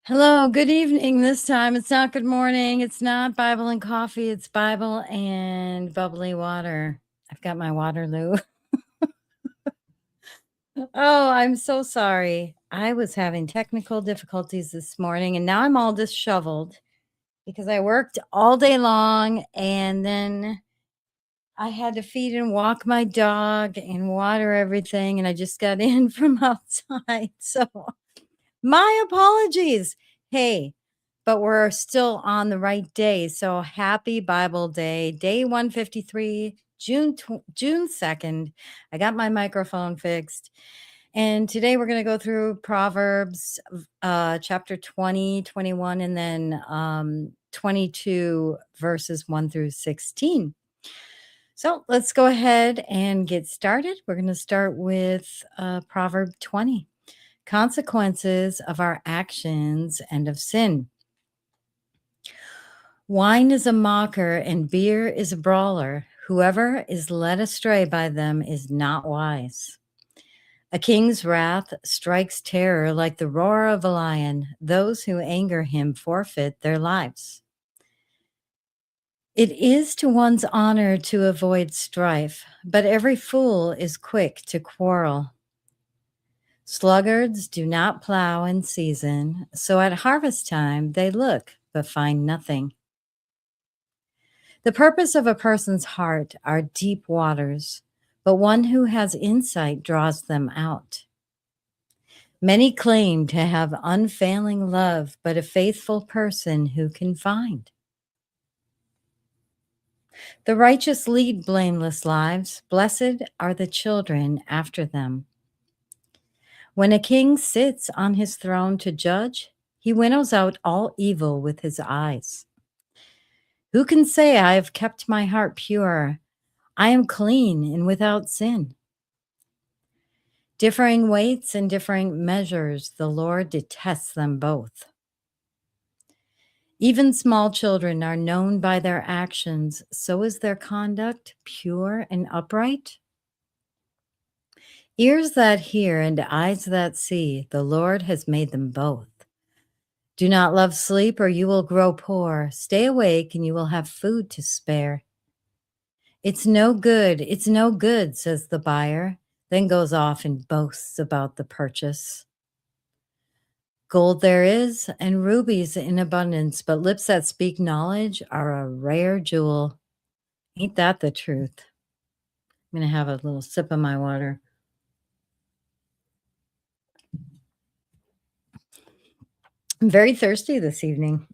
Hello, good evening this time. It's not good morning. It's not Bible and coffee. It's Bible and bubbly water. I've got my Waterloo. Oh, I'm so sorry. I was having technical difficulties this morning and now I'm all disheveled because I worked all day long and then I had to feed and walk my dog and water everything. And I just got in from outside. So my apologies. Hey, but we're still on the right day. So happy Bible Day, day 153, June 2nd. I got my microphone fixed. And today we're going to go through Proverbs chapter 20, 21, and then 22 verses 1 through 16. So let's go ahead and get started. We're going to start with Proverb 20. Consequences of our actions and of sin. Wine is a mocker and beer is a brawler. Whoever is led astray by them is not wise. A king's wrath strikes terror like the roar of a lion. Those who anger him forfeit their lives. It is to one's honor to avoid strife, but every fool is quick to quarrel. Sluggards do not plow in season, so at harvest time they look but find nothing. The purpose of a person's heart are deep waters, but one who has insight draws them out. Many claim to have unfailing love, but a faithful person who can find? The righteous lead blameless lives. Blessed are the children after them. When a king sits on his throne to judge, he winnows out all evil with his eyes. Who can say, I have kept my heart pure? I am clean and without sin. Differing weights and differing measures, the Lord detests them both. Even small children are known by their actions. So is their conduct pure and upright? Ears that hear and eyes that see, the Lord has made them both. Do not love sleep or you will grow poor. Stay awake and you will have food to spare. It's no good, says the buyer, then goes off and boasts about the purchase. Gold there is and rubies in abundance, but lips that speak knowledge are a rare jewel. Ain't that the truth? I'm going to have a little sip of my water. I'm very thirsty this evening.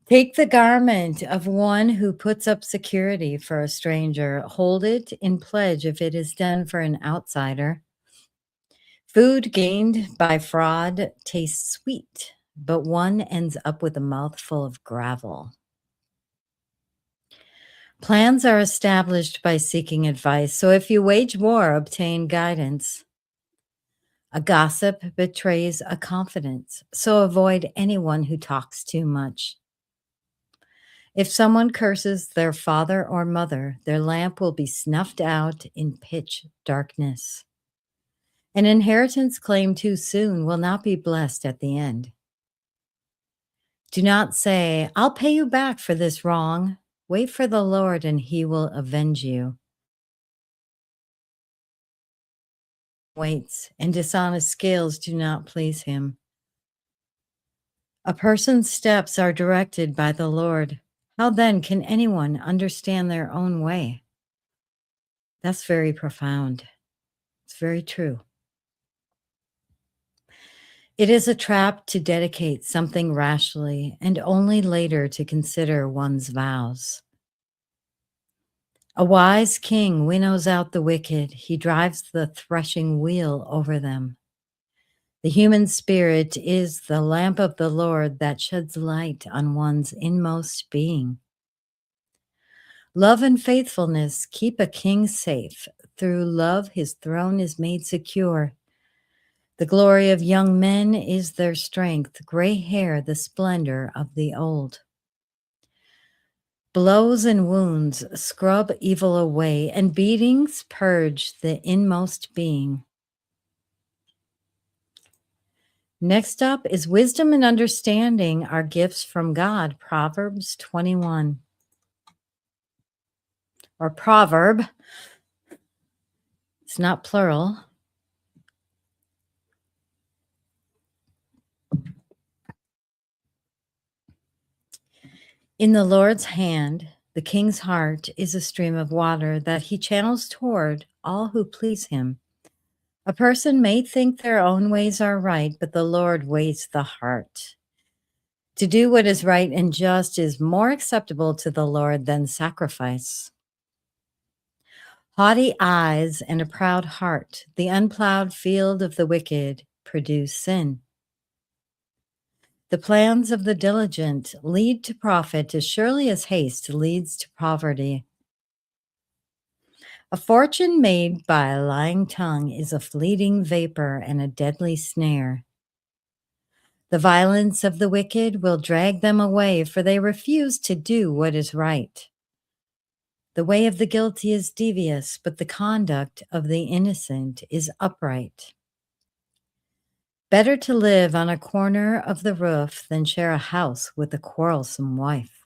Take the garment of one who puts up security for a stranger. Hold it in pledge if it is done for an outsider. Food gained by fraud tastes sweet, but one ends up with a mouthful of gravel. Plans are established by seeking advice, so if you wage war, obtain guidance. A gossip betrays a confidence, so avoid anyone who talks too much. If someone curses their father or mother, their lamp will be snuffed out in pitch darkness. An inheritance claimed too soon will not be blessed at the end. Do not say, I'll pay you back for this wrong. Wait for the Lord and he will avenge you. Weights and dishonest scales do not please him. A person's steps are directed by the Lord. How then can anyone understand their own way? That's very profound. It's very true. It is a trap to dedicate something rashly and only later to consider one's vows. A wise king winnows out the wicked. He drives the threshing wheel over them. The human spirit is the lamp of the Lord that sheds light on one's inmost being. Love and faithfulness keep a king safe. Through love, his throne is made secure. The glory of young men is their strength, gray hair the splendor of the old. Blows and wounds scrub evil away, and beatings purge the inmost being. Next up is wisdom and understanding are gifts from God, Proverbs 21, or proverb. It's not plural. In the Lord's hand, the king's heart is a stream of water that he channels toward all who please him. A person may think their own ways are right, but the Lord weighs the heart. To do what is right and just is more acceptable to the Lord than sacrifice. Haughty eyes and a proud heart, the unplowed field of the wicked, produce sin. The plans of the diligent lead to profit as surely as haste leads to poverty. A fortune made by a lying tongue is a fleeting vapor and a deadly snare. The violence of the wicked will drag them away, for they refuse to do what is right. The way of the guilty is devious, but the conduct of the innocent is upright. Better to live on a corner of the roof than share a house with a quarrelsome wife.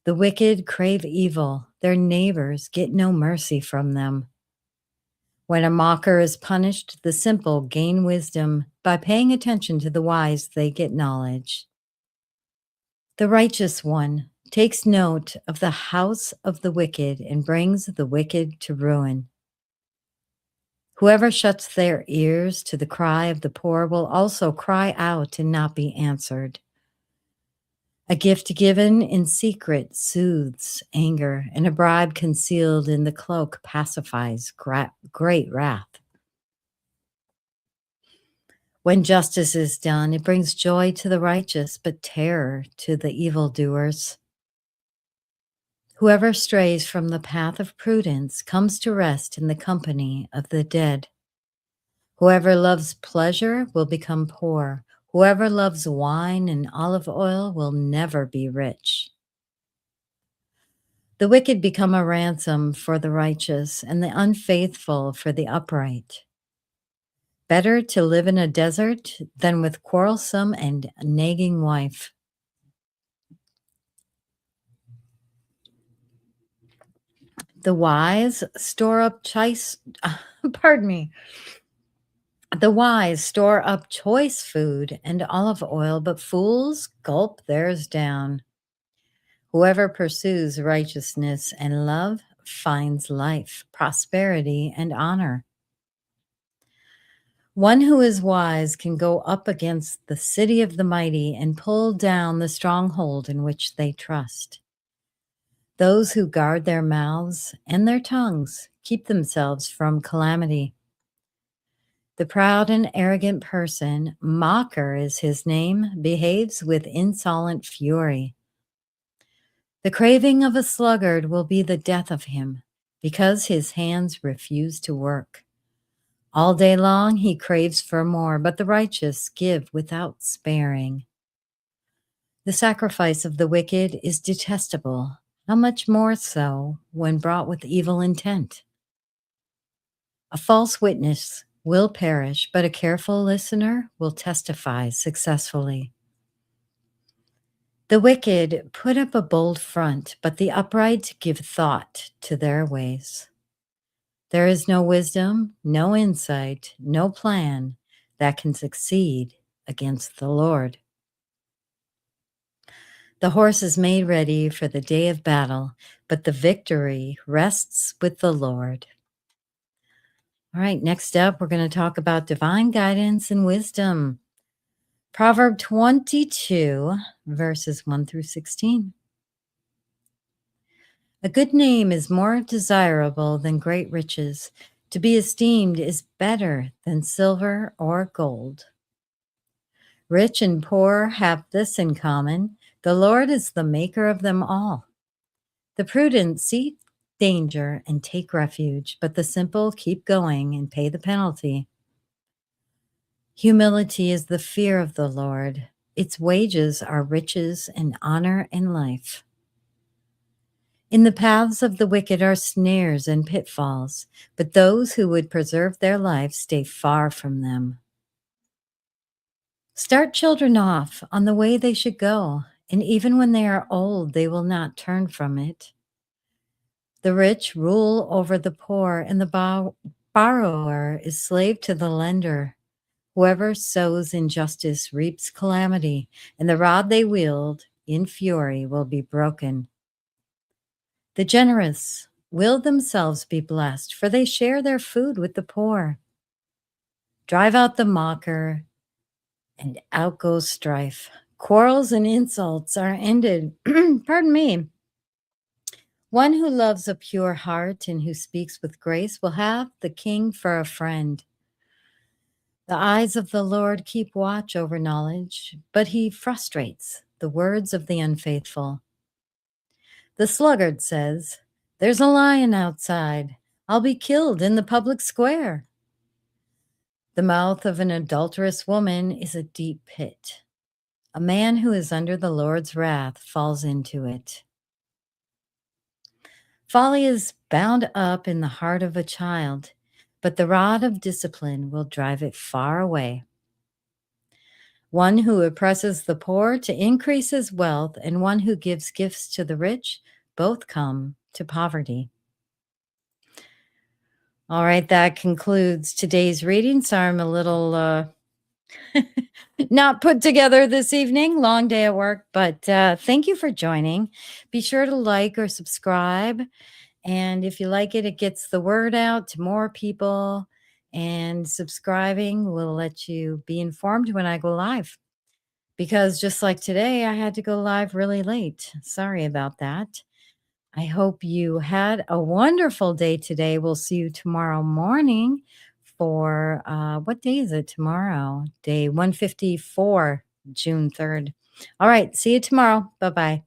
The wicked crave evil, their neighbors get no mercy from them. When a mocker is punished, the simple gain wisdom. By paying attention to the wise, they get knowledge. The righteous one takes note of the house of the wicked and brings the wicked to ruin. Whoever shuts their ears to the cry of the poor will also cry out and not be answered. A gift given in secret soothes anger, and a bribe concealed in the cloak pacifies great wrath. When justice is done, it brings joy to the righteous, but terror to the evildoers. Whoever strays from the path of prudence comes to rest in the company of the dead. Whoever loves pleasure will become poor. Whoever loves wine and olive oil will never be rich. The wicked become a ransom for the righteous, and the unfaithful for the upright. Better to live in a desert than with quarrelsome and nagging wife. The wise store up pardon me. The wise store up choice food and olive oil, but fools gulp theirs down. Whoever pursues righteousness and love finds life, prosperity, and honor. One who is wise can go up against the city of the mighty and pull down the stronghold in which they trust. Those who guard their mouths and their tongues keep themselves from calamity. The proud and arrogant person, mocker is his name, behaves with insolent fury. The craving of a sluggard will be the death of him, because his hands refuse to work. All day long he craves for more, but the righteous give without sparing. The sacrifice of the wicked is detestable, how much more so when brought with evil intent. A false witness will perish, but a careful listener will testify successfully. The wicked put up a bold front, but the upright give thought to their ways. There is no wisdom, no insight, no plan that can succeed against the Lord. The horse is made ready for the day of battle, but the victory rests with the Lord. All right, next up, we're going to talk about divine guidance and wisdom. Proverb 22, verses 1 through 16. A good name is more desirable than great riches. To be esteemed is better than silver or gold. Rich and poor have this in common: the Lord is the maker of them all. The prudent seek danger and take refuge, but the simple keep going and pay the penalty. Humility is the fear of the Lord. Its wages are riches and honor and life. In the paths of the wicked are snares and pitfalls, but those who would preserve their life stay far from them. Start children off on the way they should go, and even when they are old, they will not turn from it. The rich rule over the poor, and the borrower is slave to the lender. Whoever sows injustice reaps calamity, and the rod they wield in fury will be broken. The generous will themselves be blessed, for they share their food with the poor. Drive out the mocker, and out goes strife. Quarrels and insults are ended. Pardon me. One who loves a pure heart and who speaks with grace will have the king for a friend. The eyes of the Lord keep watch over knowledge, but he frustrates the words of the unfaithful. The sluggard says, "There's a lion outside. I'll be killed in the public square." The mouth of an adulterous woman is a deep pit. A man who is under the Lord's wrath falls into it. Folly is bound up in the heart of a child, but the rod of discipline will drive it far away. One who oppresses the poor to increase his wealth, and one who gives gifts to the rich, both come to poverty. All right, that concludes today's reading. Sorry, I'm a little not put together this evening. Long day at work, but thank you for joining. Be sure to like or subscribe. And if you like it, it gets the word out to more people. And subscribing will let you be informed when I go live. Because just like today, I had to go live really late. Sorry about that. I hope you had a wonderful day today. We'll see you tomorrow morning for what day is it tomorrow? Day 154, June 3rd. All right. See you tomorrow. Bye bye.